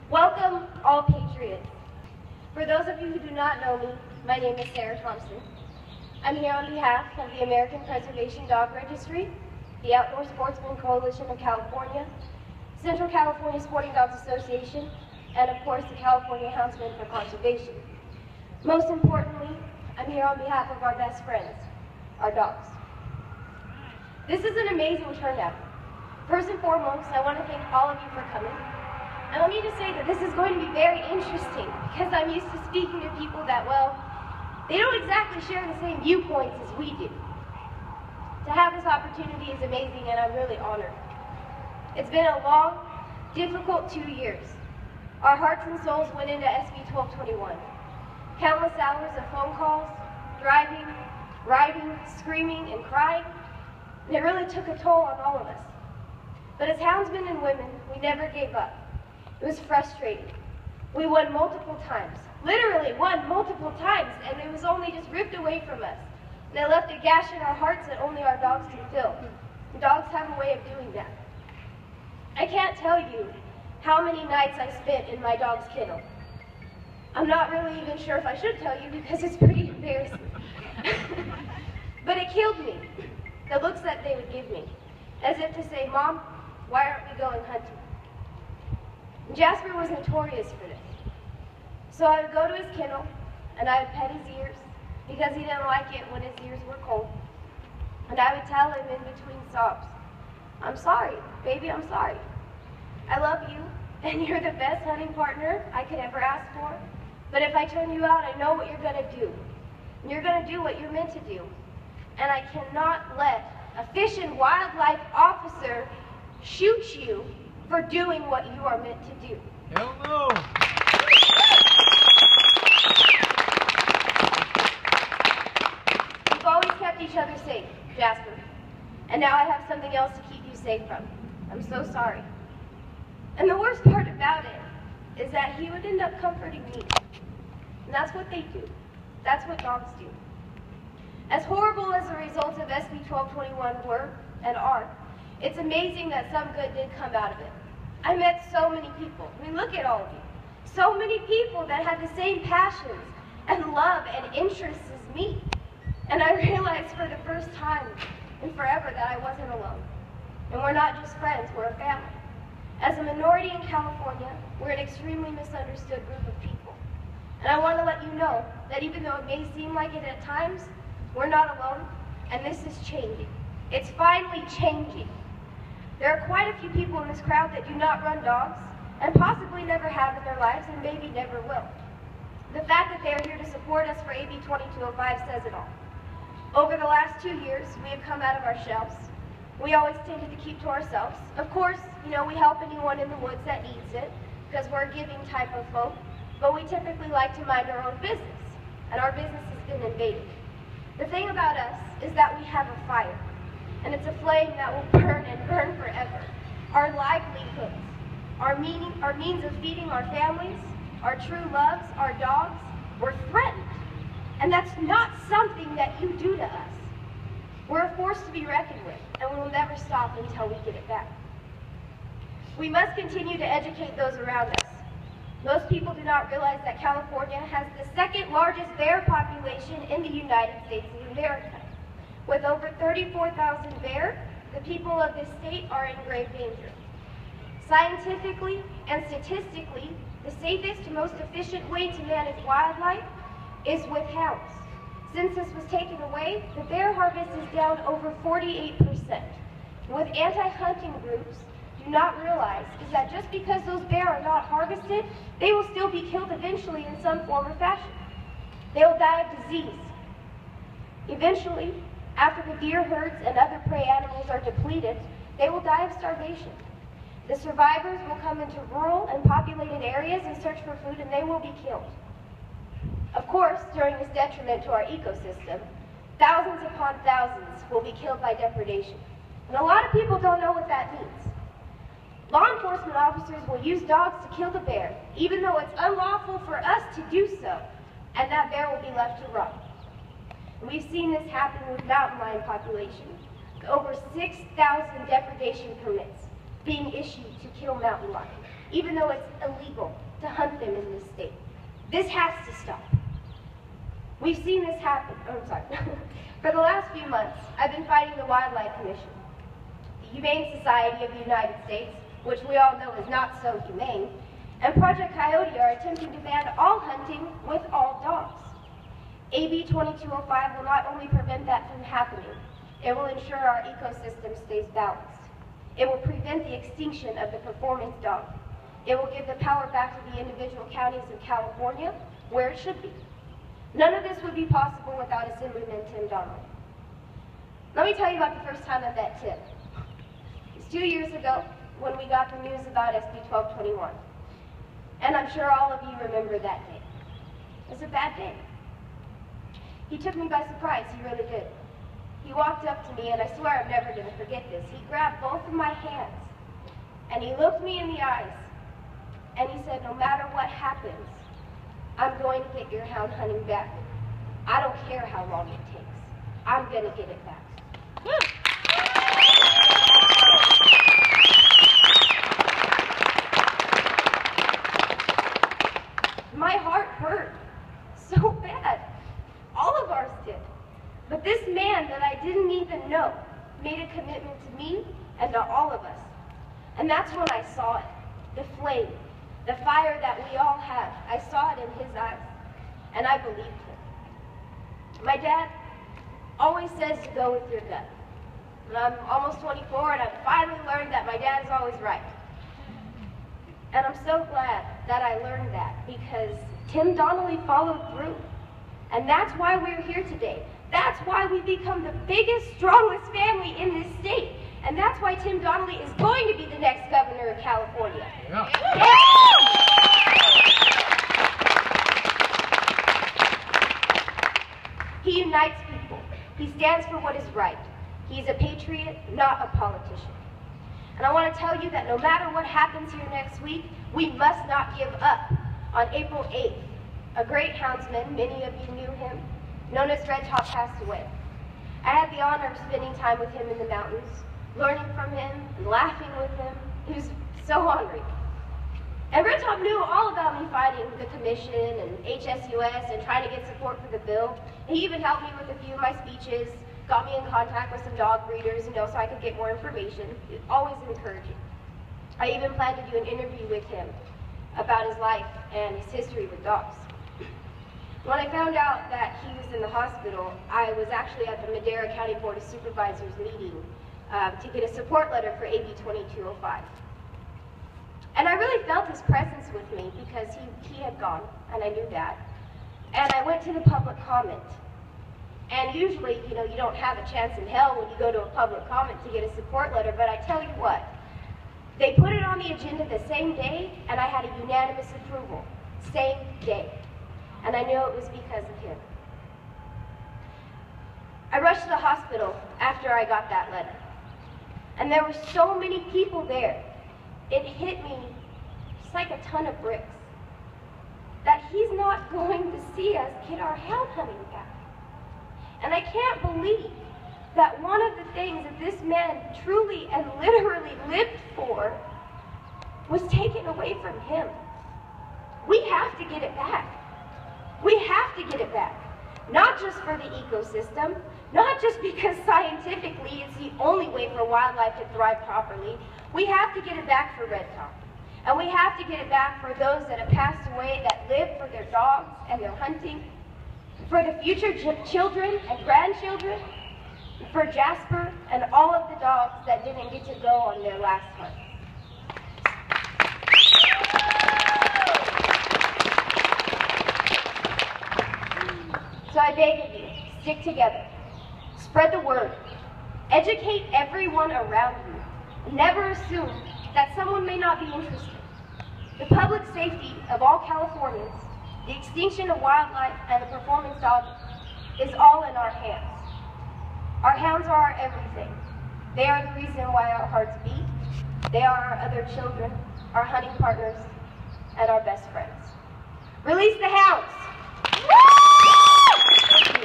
Welcome, all patriots. For those of you who do not know me, my name is Sarah Thompson. I'm here on behalf of the American Preservation Dog Registry, the Outdoor Sportsmen Coalition of California, Central California Sporting Dogs Association, and of course the California Houndsmen for Conservation. Most importantly, I'm here on behalf of our best friends, our dogs. This is an amazing turnout. First and foremost, I want to thank all of you for coming. And let me just say that this is going to be very interesting because I'm used to speaking to people that, well, they don't exactly share the same viewpoints as we do. To have this opportunity is amazing and I'm really honored. It's been a long, difficult 2 years. Our hearts and souls went into SB 1221. Countless hours of phone calls, driving, riding, screaming, and crying. And it really took a toll on all of us. But as houndsmen and women, we never gave up. It was frustrating. We won multiple times, literally won multiple times, and it was only just ripped away from us. And it left a gash in our hearts that only our dogs can fill. And dogs have a way of doing that. I can't tell you how many nights I spent in my dog's kennel. I'm not really even sure if I should tell you because it's pretty embarrassing. But it killed me, the looks that they would give me, as if to say, Mom, why aren't we going hunting? Jasper was notorious for this. So I would go to his kennel, and I would pet his ears, because he didn't like it when his ears were cold. And I would tell him in between sobs, I'm sorry, baby, I'm sorry. I love you, and you're the best hunting partner I could ever ask for. But if I turn you out, I know what you're going to do. And you're going to do what you're meant to do. And I cannot let a fish and wildlife officer shoot you for doing what you are meant to do. Hell no! We've always kept each other safe, Jasper. And now I have something else to keep you safe from. I'm so sorry. And the worst part about it is that he would end up comforting me. And that's what they do. That's what dogs do. As horrible as the results of SB 1221 were and are, it's amazing that some good did come out of it. I met so many people. I mean, look at all of you. So many people that had the same passions and love and interests as me. And I realized for the first time in forever that I wasn't alone. And we're not just friends, we're a family. As a minority in California, we're an extremely misunderstood group of people. And I want to let you know that even though it may seem like it at times, we're not alone, and this is changing. It's finally changing. There are quite a few people in this crowd that do not run dogs, and possibly never have in their lives, and maybe never will. The fact that they are here to support us for AB 2205 says it all. Over the last 2 years, we have come out of our shells. We always tended to keep to ourselves. Of course, we help anyone in the woods that needs it, because we're a giving type of folk, but we typically like to mind our own business, and our business has been invaded. The thing about us is that we have a fire, and it's a flame that will burn and burn forever. Our livelihoods, our means of feeding our families, our true loves, our dogs, were threatened. And that's not something that you do to us. We're a force to be reckoned with, and we will never stop until we get it back. We must continue to educate those around us. Most people do not realize that California has the second largest bear population in the United States of America. With over 34,000 bear, the people of this state are in grave danger. Scientifically and statistically, the safest and most efficient way to manage wildlife is with hounds. Since this was taken away, the bear harvest is down over 48%. What anti-hunting groups do not realize is that just because those bear are not harvested, they will still be killed eventually in some form or fashion. They will die of disease. Eventually, after the deer herds and other prey animals are depleted, they will die of starvation. The survivors will come into rural and populated areas and search for food, and they will be killed. Of course, during this detriment to our ecosystem, thousands upon thousands will be killed by depredation. And a lot of people don't know what that means. Law enforcement officers will use dogs to kill the bear, even though it's unlawful for us to do so, and that bear will be left to rot. And we've seen this happen with mountain lion populations. Over 6,000 depredation permits being issued kill mountain lions, even though it's illegal to hunt them in this state. This has to stop. We've seen this happen. Oh, I'm sorry. For the last few months, I've been fighting the Wildlife Commission, the Humane Society of the United States, which we all know is not so humane, and Project Coyote are attempting to ban all hunting with all dogs. AB2205 will not only prevent that from happening, it will ensure our ecosystem stays balanced. It will prevent the extinction of the performance dog. It will give the power back to the individual counties of California, where it should be. None of this would be possible without Assemblyman Tim Donnelly. Let me tell you about the first time I met Tim. It was 2 years ago when we got the news about SB 1221. And I'm sure all of you remember that day. It was a bad day. He took me by surprise, he really did. He walked up to me, and I swear I'm never going to forget this. He grabbed both of my hands, and he looked me in the eyes, and he said, no matter what happens, I'm going to get your hound hunting back. I don't care how long it takes. I'm going to get it back. My heart hurt so bad. All of ours did. But this man that I didn't even know made a commitment to me and to all of us. And that's when I saw it, the flame, the fire that we all have. I saw it in his eyes, and I believed him. My dad always says to go with your gut. And I'm almost 24, and I've finally learned that my dad is always right. And I'm so glad that I learned that, because Tim Donnelly followed through. And that's why we're here today. That's why we've become the biggest, strongest family in this state. And that's why Tim Donnelly is going to be the next governor of California. Yeah. He unites people. He stands for what is right. He's a patriot, not a politician. And I want to tell you that no matter what happens here next week, we must not give up. On April 8th, a great houndsman, many of you knew him, known as Red Top, passed away. I had the honor of spending time with him in the mountains, learning from him and laughing with him. He was so honoring. And Red Top knew all about me fighting the commission and HSUS and trying to get support for the bill. He even helped me with a few of my speeches, got me in contact with some dog breeders, so I could get more information. It was always encouraging. I even planned to do an interview with him about his life and his history with dogs. When I found out that he was in the hospital, I was actually at the Madera County Board of Supervisors meeting to get a support letter for AB 2205. And I really felt his presence with me because he had gone, and I knew that. And I went to the public comment. And usually, you don't have a chance in hell when you go to a public comment to get a support letter, but I tell you what, they put it on the agenda the same day, and I had a unanimous approval, same day. And I knew it was because of him. I rushed to the hospital after I got that letter. And there were so many people there, it hit me just like a ton of bricks, that he's not going to see us get our hound hunting back. And I can't believe that one of the things that this man truly and literally lived for was taken away from him. We have to get it back. We have to get it back. Not just for the ecosystem, not just because scientifically it's the only way for wildlife to thrive properly. We have to get it back for Red Top. And we have to get it back for those that have passed away that live for their dogs and their hunting, for the future children and grandchildren, for Jasper and all of the dogs that didn't get to go on their last hunt. So I beg of you, stick together, spread the word, educate everyone around you. Never assume that someone may not be interested. The public safety of all Californians, the extinction of wildlife, and the performance dog is all in our hands. Our hounds are our everything. They are the reason why our hearts beat. They are our other children, our hunting partners, and our best friends. Release the hounds! Woo! Thank you.